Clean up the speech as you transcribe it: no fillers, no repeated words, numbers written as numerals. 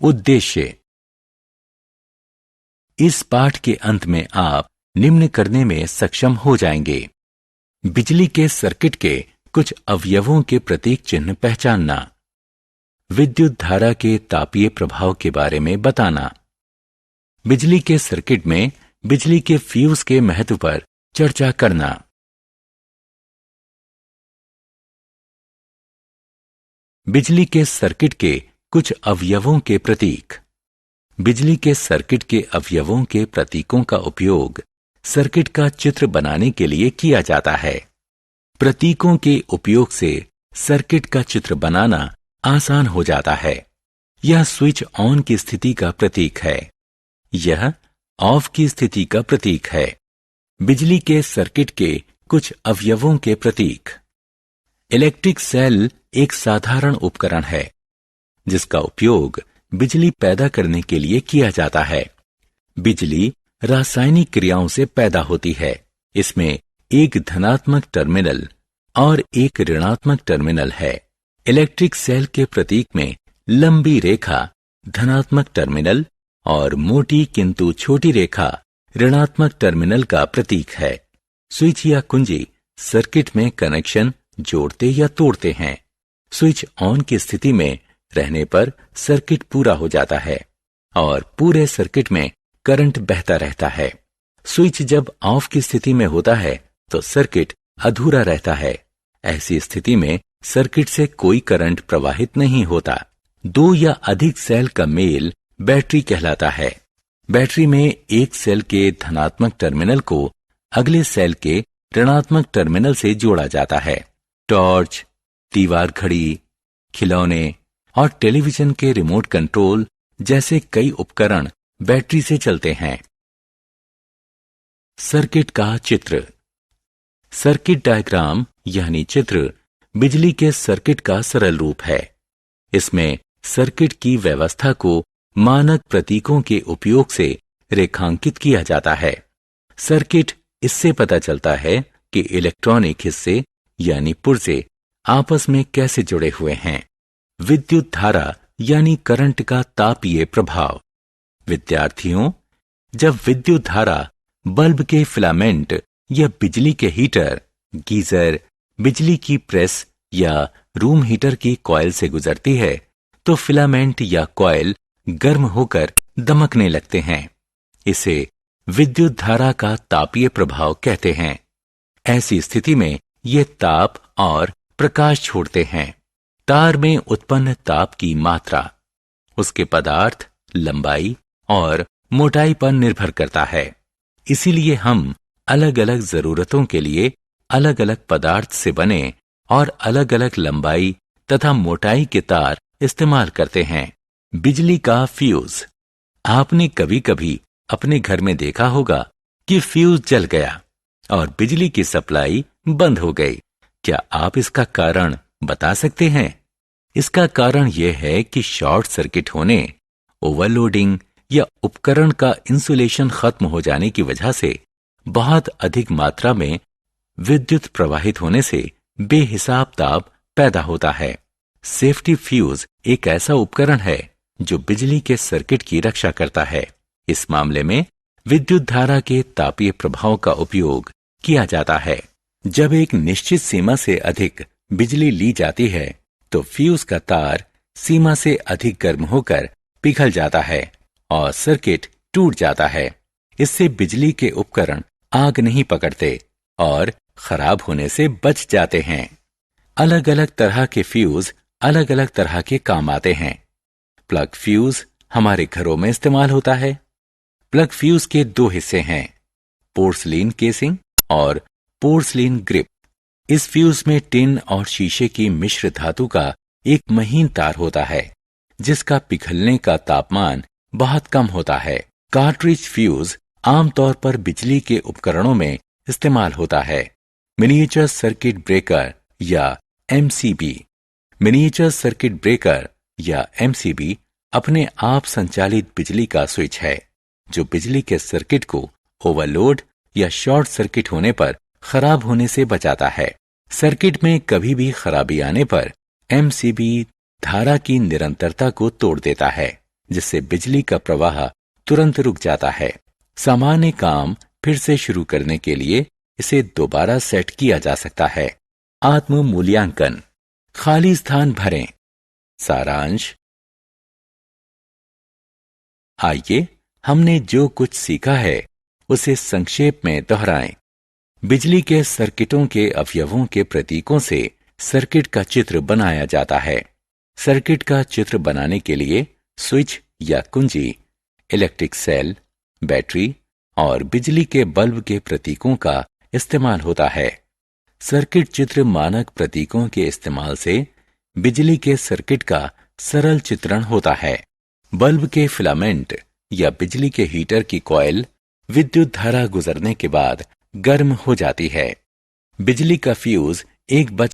उद्देश्य। इस पाठ के अंत में आप निम्न करने में सक्षम हो जाएंगे। बिजली के सर्किट के कुछ अवयवों के प्रतीक चिन्ह पहचानना, विद्युत धारा के तापीय प्रभाव के बारे में बताना, बिजली के सर्किट में बिजली के फ्यूज के महत्व पर चर्चा करना। बिजली के सर्किट के कुछ अवयवों के प्रतीक। बिजली के सर्किट के अवयवों के प्रतीकों का उपयोग सर्किट का चित्र बनाने के लिए किया जाता है। प्रतीकों के उपयोग से सर्किट का चित्र बनाना आसान हो जाता है। यह स्विच ऑन की स्थिति का प्रतीक है, यह ऑफ की स्थिति का प्रतीक है। बिजली के सर्किट के कुछ अवयवों के प्रतीक। इलेक्ट्रिक सेल एक साधारण उपकरण है जिसका उपयोग बिजली पैदा करने के लिए किया जाता है। बिजली रासायनिक क्रियाओं से पैदा होती है। इसमें एक धनात्मक टर्मिनल और एक ऋणात्मक टर्मिनल है। इलेक्ट्रिक सेल के प्रतीक में लंबी रेखा धनात्मक टर्मिनल और मोटी किंतु छोटी रेखा ऋणात्मक टर्मिनल का प्रतीक है। स्विच या कुंजी सर्किट में कनेक्शन जोड़ते या तोड़ते हैं। स्विच ऑन की स्थिति में रहने पर सर्किट पूरा हो जाता है और पूरे सर्किट में करंट बहता रहता है। स्विच जब ऑफ की स्थिति में होता है तो सर्किट अधूरा रहता है। ऐसी स्थिति में सर्किट से कोई करंट प्रवाहित नहीं होता। दो या अधिक सेल का मेल बैटरी कहलाता है। बैटरी में एक सेल के धनात्मक टर्मिनल को अगले सेल के ऋणात्मक टर्मिनल से जोड़ा जाता है। टॉर्च, दीवार घड़ी, खिलौने और टेलीविजन के रिमोट कंट्रोल जैसे कई उपकरण बैटरी से चलते हैं। सर्किट का चित्र। सर्किट डायग्राम यानी चित्र बिजली के सर्किट का सरल रूप है। इसमें सर्किट की व्यवस्था को मानक प्रतीकों के उपयोग से रेखांकित किया जाता है। सर्किट इससे पता चलता है कि इलेक्ट्रॉनिक हिस्से यानी पुर्जे आपस में कैसे जुड़े हुए हैं। विद्युत धारा यानी करंट का तापीय प्रभाव। विद्यार्थियों, जब विद्युत धारा बल्ब के फिलामेंट या बिजली के हीटर, गीजर, बिजली की प्रेस या रूम हीटर की कॉइल से गुजरती है तो फिलामेंट या कॉइल गर्म होकर दमकने लगते हैं। इसे विद्युत धारा का तापीय प्रभाव कहते हैं। ऐसी स्थिति में ये ताप और प्रकाश छोड़ते हैं। तार में उत्पन्न ताप की मात्रा उसके पदार्थ, लंबाई और मोटाई पर निर्भर करता है। इसीलिए हम अलग अलग जरूरतों के लिए अलग अलग पदार्थ से बने और अलग अलग लंबाई तथा मोटाई के तार इस्तेमाल करते हैं। बिजली का फ्यूज। आपने कभी कभी अपने घर में देखा होगा कि फ्यूज जल गया और बिजली की सप्लाई बंद हो गई। क्या आप इसका कारण बता सकते हैं? इसका कारण यह है कि शॉर्ट सर्किट होने, ओवरलोडिंग या उपकरण का इंसुलेशन खत्म हो जाने की वजह से बहुत अधिक मात्रा में विद्युत प्रवाहित होने से बेहिसाब ताप पैदा होता है। सेफ्टी फ्यूज एक ऐसा उपकरण है जो बिजली के सर्किट की रक्षा करता है। इस मामले में विद्युत धारा के तापीय प्रभाव का उपयोग किया जाता है। जब एक निश्चित सीमा से अधिक बिजली ली जाती है तो फ्यूज का तार सीमा से अधिक गर्म होकर पिघल जाता है और सर्किट टूट जाता है। इससे बिजली के उपकरण आग नहीं पकड़ते और खराब होने से बच जाते हैं। अलग अलग तरह के फ्यूज अलग अलग तरह के काम आते हैं। प्लग फ्यूज हमारे घरों में इस्तेमाल होता है। प्लग फ्यूज के दो हिस्से हैं, पोर्सलीन केसिंग और पोर्सलीन ग्रिप। इस फ्यूज में टिन और शीशे की मिश्र धातु का एक महीन तार होता है जिसका पिघलने का तापमान बहुत कम होता है। कार्ट्रिज फ्यूज आमतौर पर बिजली के उपकरणों में इस्तेमाल होता है। मिनिएचर सर्किट ब्रेकर या एमसीबी। मिनिएचर सर्किट ब्रेकर या एमसीबी अपने आप संचालित बिजली का स्विच है जो बिजली के सर्किट को ओवरलोड या शॉर्ट सर्किट होने पर खराब होने से बचाता है। सर्किट में कभी भी खराबी आने पर एमसीबी धारा की निरंतरता को तोड़ देता है जिससे बिजली का प्रवाह तुरंत रुक जाता है। सामान्य काम फिर से शुरू करने के लिए इसे दोबारा सेट किया जा सकता है। आत्म मूल्यांकन, खाली स्थान भरें। सारांश, आइए हमने जो कुछ सीखा है उसे संक्षेप में दोहराएं। बिजली के सर्किटों के अवयवों के प्रतीकों से सर्किट का चित्र बनाया जाता है। सर्किट का चित्र बनाने के लिए स्विच या कुंजी, इलेक्ट्रिक सेल, बैटरी और बिजली के बल्ब के प्रतीकों का इस्तेमाल होता है। सर्किट चित्र मानक प्रतीकों के इस्तेमाल से बिजली के सर्किट का सरल चित्रण होता है। बल्ब के फिलामेंट या बिजली के हीटर की कॉइल विद्युत धारा गुजरने के बाद गर्म हो जाती है। बिजली का फ्यूज एक